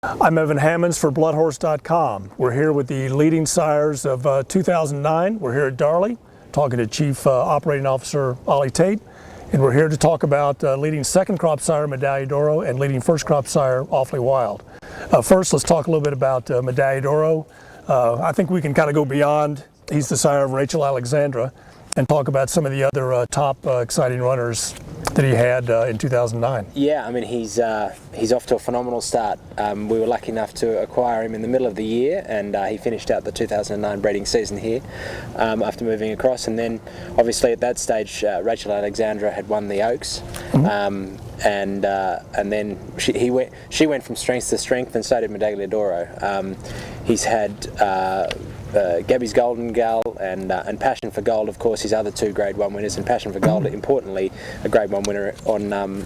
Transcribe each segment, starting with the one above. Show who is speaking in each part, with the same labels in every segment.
Speaker 1: I'm Evan Hammonds for bloodhorse.com. We're here with the leading sires of 2009. We're here at Darley talking to Chief Operating Officer Oliver Tait, and we're here to talk about leading second crop sire Medaglia d'Oro and leading first crop sire Awfully Wild. First, let's talk a little bit about Medaglia d'Oro. I think we can kind of go beyond, he's the sire of Rachel Alexandra, and talk about some of the other top exciting runners that he had in 2009.
Speaker 2: Yeah, I mean he's off to a phenomenal start. We were lucky enough to acquire him in the middle of the year, and he finished out the 2009 breeding season here after moving across. And then, obviously, at that stage, Rachel Alexandra had won the Oaks, and then she went from strength to strength, and so did Medaglia d'Oro. He's had Gabby's Golden Gal and Passion for Gold, of course, his other two Grade 1 winners, and Passion for Gold, importantly, a Grade 1 winner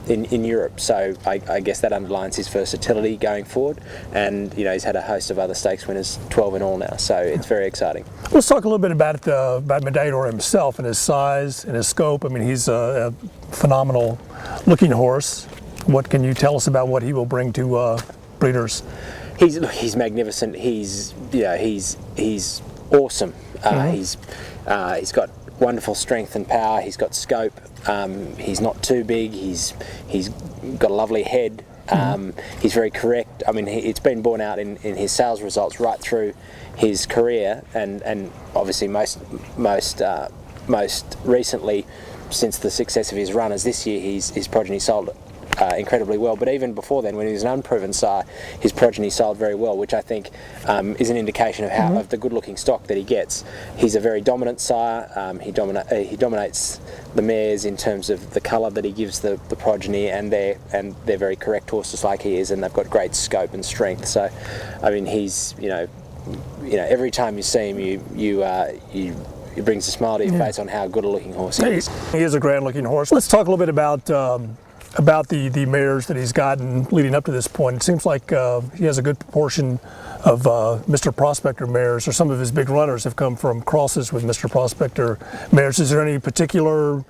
Speaker 2: in Europe. So I guess that underlines his versatility going forward, and he's had a host of other stakes winners, 12 in all now. So it's very exciting.
Speaker 1: Let's talk a little bit about Medaglia d'Oro himself and his size and his scope. I mean, he's a phenomenal looking horse. What can you tell us about what he will bring to breeders?
Speaker 2: He's magnificent. He's awesome. He's got wonderful strength and power. He's got scope. He's not too big. He's got a lovely head. He's very correct. I mean, it's been borne out in his sales results right through his career, and obviously most recently, since the success of his runners this year, his progeny sold incredibly well. But even before then, when he was an unproven sire, his progeny sold very well, which I think is an indication of how of the good-looking stock that he gets. He's a very dominant sire. He dominates the mares in terms of the colour that he gives the progeny, and they're very correct horses like he is, and they've got great scope and strength. So, I mean, he's every time you see him, it brings a smile to your face on how good a looking horse he is.
Speaker 1: He is a grand looking horse. Let's talk a little bit about the mares that he's gotten leading up to this point. It seems like he has a good proportion of Mr. Prospector mares, or some of his big runners have come from crosses with Mr. Prospector mares. Is there any particular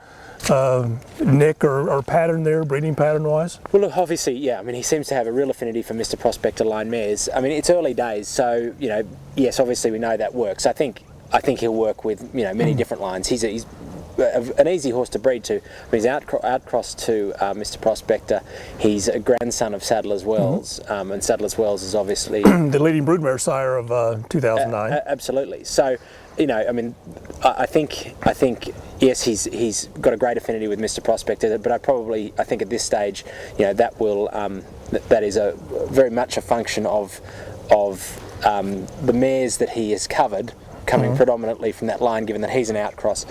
Speaker 1: nick or pattern there, breeding pattern wise?
Speaker 2: Well, look, obviously, yeah. I mean, he seems to have a real affinity for Mr. Prospector line mares. I mean, it's early days, so yes, obviously we know that works. I think he'll work with many different lines. He's an easy horse to breed to. I mean, he's outcrossed to Mr. Prospector. He's a grandson of Sadler's Wells, and Sadler's Wells is obviously
Speaker 1: the leading broodmare sire of 2009.
Speaker 2: Absolutely. So, I mean, I think yes, he's got a great affinity with Mr. Prospector, but I think at this stage, that is very much a function of the mares that he has covered, coming predominantly from that line, given that he's an outcross.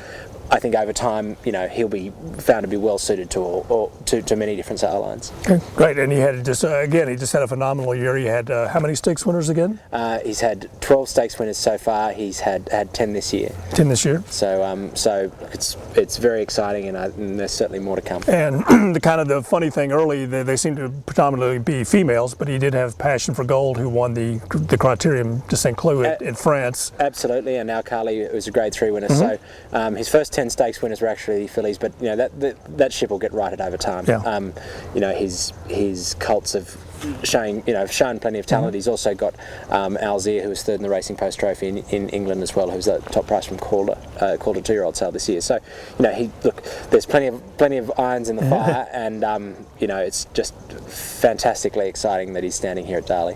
Speaker 2: I think over time, he'll be found to be well suited to many different sire lines.
Speaker 1: Okay, great. And he had just had a phenomenal year. He had how many stakes winners again?
Speaker 2: He's had 12 stakes winners so far. He's had 10 this year.
Speaker 1: 10 this year.
Speaker 2: So it's very exciting, and there's certainly more to come.
Speaker 1: And the funny thing early, they seem to predominantly be females, but he did have Passion for Gold, who won the Criterium de Saint Cloud in France.
Speaker 2: Absolutely, and now Carly was a Grade 3 winner. So his first 10 stakes winners were actually fillies, but that ship will get righted over time.
Speaker 1: Yeah.
Speaker 2: His colts have shown plenty of talent. He's also got Alzir, who was third in the Racing Post Trophy in England as well, who's the top price from Calder 2-year-old sale this year. So there's plenty of irons in the fire, and it's just fantastically exciting that he's standing here at Darley.